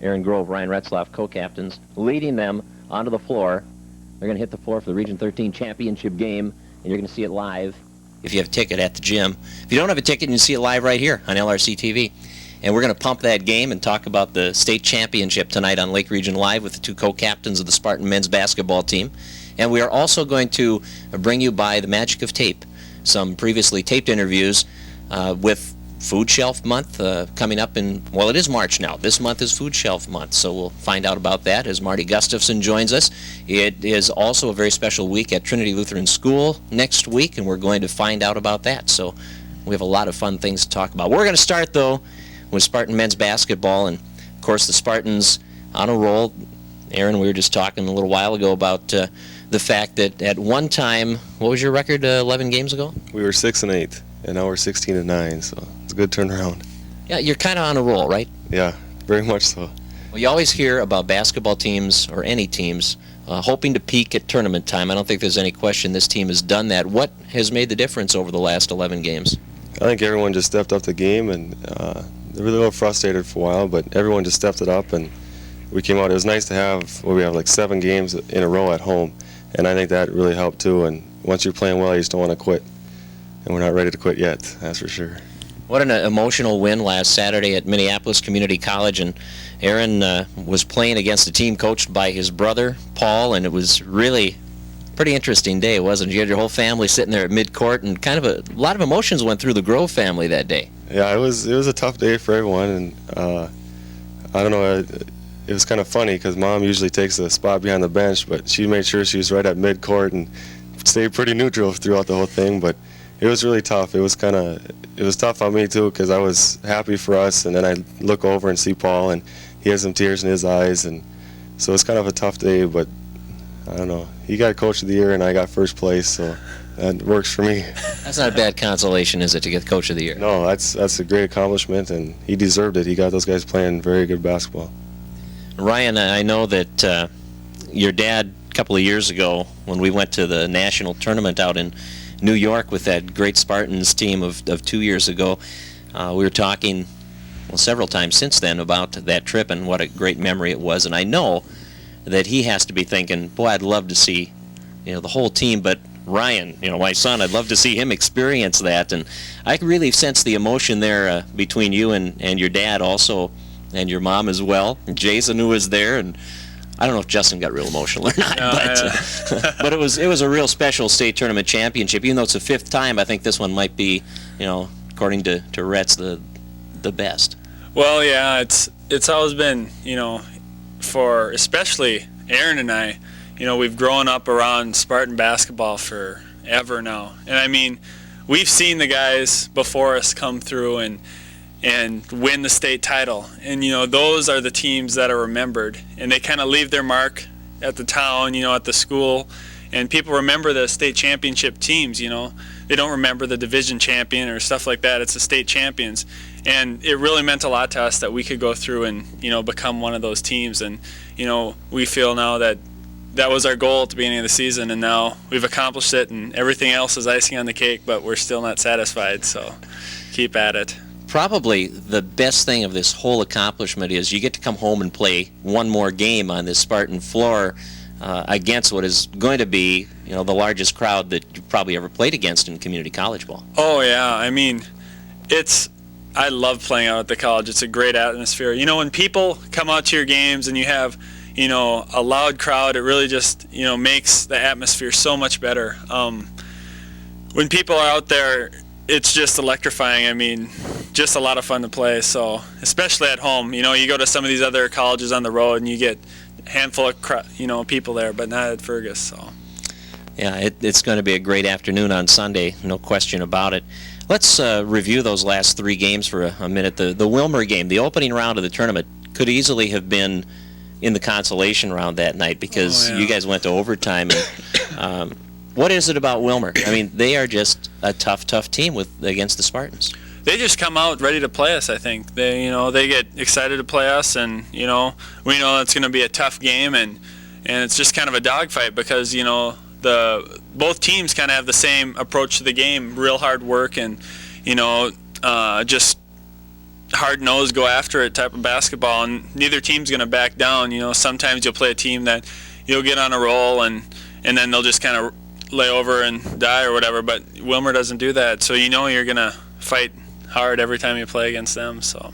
Grove Ryan Retzlaff, co-captains, leading them onto the floor. They're going to hit the floor for the Region XIII championship game, and you're going to see it live if you have a ticket at the gym. If you don't have a ticket, you can see it live right here on LRC TV. And we're going to pump that game and talk about the state championship tonight on Lake Region Live with the two co-captains of the Spartan men's basketball team. And we are also going to bring you by the magic of tape some previously taped interviews with Food Shelf Month coming up in, well, it is March now. This month is Food Shelf Month, so we'll find out about that as Marty Gustafson joins us. It is also a very special week at Trinity Lutheran School next week, and we're going to find out about that. So we have a lot of fun things to talk about. We're going to start, though, with Spartan men's basketball, and, of course, the Spartans on a roll. Aaron, we were just talking a little while ago about the fact that at one time, what was your record 11 games ago? We were 6-8, and now we're 16-9, so it's a good turnaround. Yeah, you're kind of on a roll, right? Yeah, very much so. Well, you always hear about basketball teams, or any teams, hoping to peak at tournament time. I don't think there's any question this team has done that. What has made the difference over the last 11 games? I think everyone just stepped up the game, and they were a little frustrated for a while, but everyone just stepped it up, and we came out. It was nice to have, we have like 7 games in a row at home, and I think that really helped too. And once you're playing well, you just don't want to quit. And we're not ready to quit yet, that's for sure. What an emotional win last Saturday at Minneapolis Community College. And Aaron was playing against a team coached by his brother, Paul, and it was really a pretty interesting day, wasn't it? You had your whole family sitting there at midcourt, and kind of a lot of emotions went through the Grove family that day. Yeah, it was a tough day for everyone, and I don't know, it was kind of funny because Mom usually takes a spot behind the bench, but she made sure she was right at midcourt and stayed pretty neutral throughout the whole thing. But it was really tough. It was tough on me too because I was happy for us, and then I look over and see Paul, and he has some tears in his eyes, and so it's kind of a tough day. But I don't know. He got Coach of the Year, and I got first place, so that works for me. That's not a bad consolation, is it, to get Coach of the Year? No, that's a great accomplishment, and he deserved it. He got those guys playing very good basketball. Ryan, I know that your dad, a couple of years ago, when we went to the national tournament out in New York with that great Spartans team of 2 years ago, we were talking several times since then about that trip and what a great memory it was. And I know that he has to be thinking, boy, I'd love to see the whole team, but Ryan, my son, I'd love to see him experience that. And I can really sense the emotion there between you and your dad also, and your mom as well, and Jason, who was there, and I don't know if Justin got real emotional or not, but it was a real special state tournament championship. Even though it's the 5th time, I think this one might be, according to Retz, the best. Well, yeah, it's always been, for especially Aaron and I, we've grown up around Spartan basketball forever now, and I mean, we've seen the guys before us come through and win the state title. And, those are the teams that are remembered. And they kind of leave their mark at the town, at the school. And people remember the state championship teams, They don't remember the division champion or stuff like that. It's the state champions. And it really meant a lot to us that we could go through and, become one of those teams. And, we feel now that that was our goal at the beginning of the season. And now we've accomplished it, and everything else is icing on the cake, but we're still not satisfied. So keep at it. Probably the best thing of this whole accomplishment is you get to come home and play one more game on this Spartan floor against what is going to be, the largest crowd that you've probably ever played against in community college ball. Oh, yeah. I mean, I love playing out at the college. It's a great atmosphere. When people come out to your games and you have, a loud crowd, it really just, makes the atmosphere so much better. When people are out there, it's just electrifying. I mean, just a lot of fun to play. So, especially at home, you go to some of these other colleges on the road and you get a handful of people there, but not at Fergus. So, yeah, it's going to be a great afternoon on Sunday, no question about it. Let's review those last 3 games for a minute. The Wilmer game, the opening round of the tournament, could easily have been in the consolation round that night because you guys went to overtime. And, what is it about Wilmer? I mean, they are just a tough team against the Spartans. They just come out ready to play us, I think. They get excited to play us, and, we know it's going to be a tough game, and it's just kind of a dogfight because, both teams kind of have the same approach to the game, real hard work and, just hard-nosed, go after it type of basketball, and neither team's going to back down. Sometimes you'll play a team that you'll get on a roll, and then they'll just kind of lay over and die or whatever, but Wilmer doesn't do that, so you're going to fight hard every time you play against them. So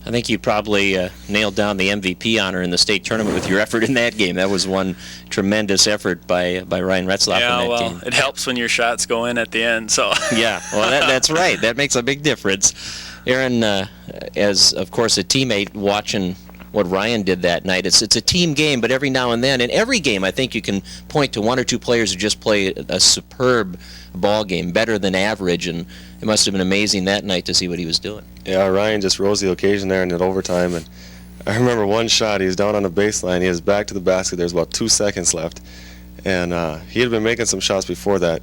I think you probably nailed down the MVP honor in the state tournament with your effort in that game. That was one tremendous effort by Ryan Retzlaff in that game. It helps when your shots go in at the end. So yeah, well, that's right. That makes a big difference. Aaron, as of course a teammate watching what Ryan did that night, it's a team game, but every now and then, in every game, I think you can point to one or two players who just play a superb ball game, better than average, and it must have been amazing that night to see what he was doing. Yeah, Ryan just rose the occasion there in that overtime, and I remember one shot. He was down on the baseline. He was back to the basket. There's about 2 seconds left, and he had been making some shots before that,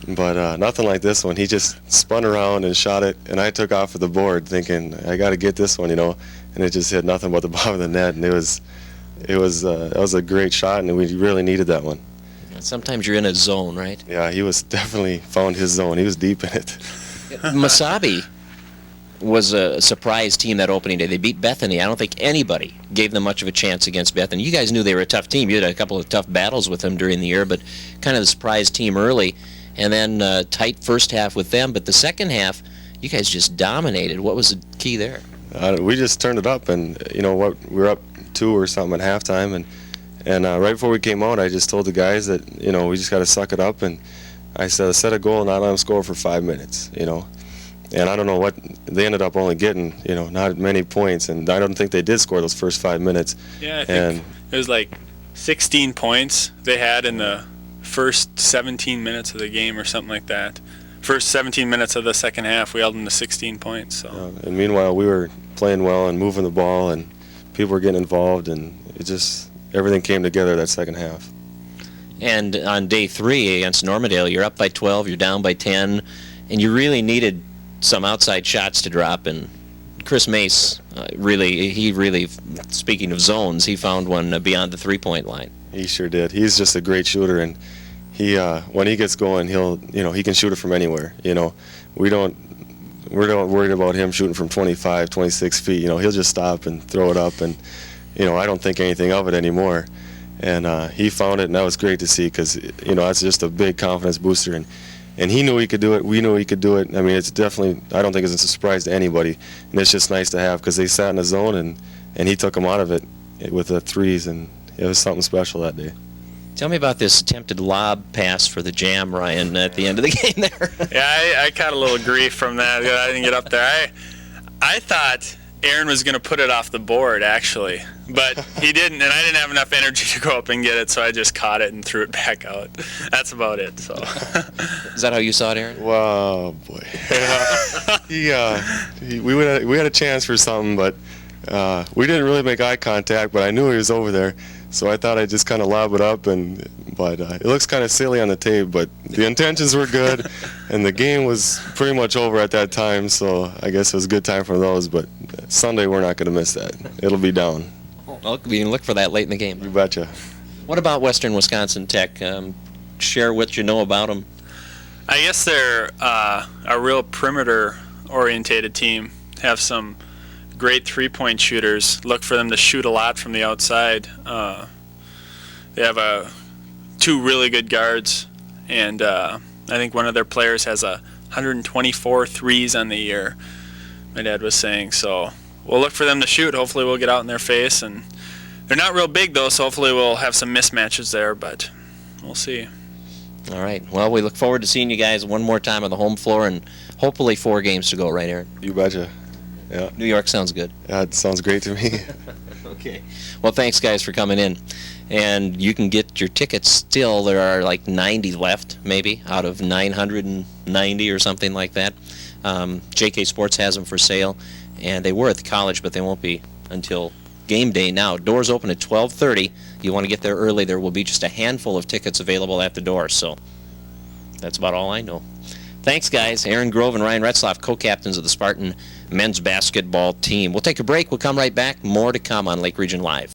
but nothing like this one. He just spun around and shot it, and I took off of the board thinking, I got to get this one, and it just hit nothing but the bottom of the net, and it was a great shot, and we really needed that one. Sometimes you're in a zone, right? Yeah, he was definitely found his zone. He was deep in it. Masabi was a surprise team that opening day. They beat Bethany. I don't think anybody gave them much of a chance against Bethany. You guys knew they were a tough team. You had a couple of tough battles with them during the year, but kind of the surprise team early, and then tight first half with them. But the second half, you guys just dominated. What was the key there? We just turned it up, and we were up 2 or something at halftime, and right before we came out, I just told the guys that we just got to suck it up, and I said set a goal and not let them score for 5 minutes, and I don't know what they ended up only getting, not many points, and I don't think they did score those first 5 minutes. Yeah, I think it was like 16 points they had in the first 17 minutes of the game or something like that. First 17 minutes of the second half, we held them to 16 points. So. And meanwhile, we were playing well and moving the ball, and people were getting involved, and everything came together that second half. And on day 3 against Normandale, you're up by 12, you're down by 10, and you really needed some outside shots to drop. And Chris Mace, really, speaking of zones, he found one beyond the 3-point line. He sure did. He's just a great shooter, and he when he gets going, he can shoot it from anywhere. We're not worried about him shooting from 25, 26 feet. He'll just stop and throw it up, and I don't think anything of it anymore. And he found it, and that was great to see, because that's just a big confidence booster, and he knew he could do it. We knew he could do it. I mean, it's definitely, I don't think it's a surprise to anybody, and it's just nice to have, because they sat in the zone, and he took them out of it with the threes, and it was something special that day. Tell me about this attempted lob pass for the jam, Ryan, at the end of the game there. Yeah, I caught a little grief from that. I didn't get up there. I thought Aaron was going to put it off the board, actually, but he didn't, and I didn't have enough energy to go up and get it, so I just caught it and threw it back out. That's about it. So. Is that how you saw it, Aaron? Wow, boy. We had a chance for something, but we didn't really make eye contact, but I knew he was over there. So I thought I'd just kind of lob it up, but it looks kind of silly on the tape, but the intentions were good, and the game was pretty much over at that time, so I guess it was a good time for those, but Sunday we're not going to miss that. It'll be down. Well, we can look for that late in the game. You betcha. What about Western Wisconsin Tech? Share what you know about them. I guess they're a real perimeter-orientated team, have some great three-point shooters. Look for them to shoot a lot from the outside. They have 2 really good guards, and I think one of their players has 124 threes on the year, my dad was saying. So we'll look for them to shoot. Hopefully we'll get out in their face. And they're not real big, though, so hopefully we'll have some mismatches there, but we'll see. All right. Well, we look forward to seeing you guys one more time on the home floor, and hopefully 4 games to go, right, Aaron? You betcha. Yeah. New York sounds good. Yeah, it sounds great to me. Okay. Well, thanks, guys, for coming in. And you can get your tickets still. There are like 90 left, maybe, out of 990 or something like that. JK Sports has them for sale, and they were at the college, but they won't be until game day now. Doors open at 12:30. You want to get there early. There will be just a handful of tickets available at the door. So that's about all I know. Thanks, guys. Aaron Grove and Ryan Retzlaff, co-captains of the Spartan men's basketball team. We'll take a break. We'll come right back. More to come on Lake Region Live.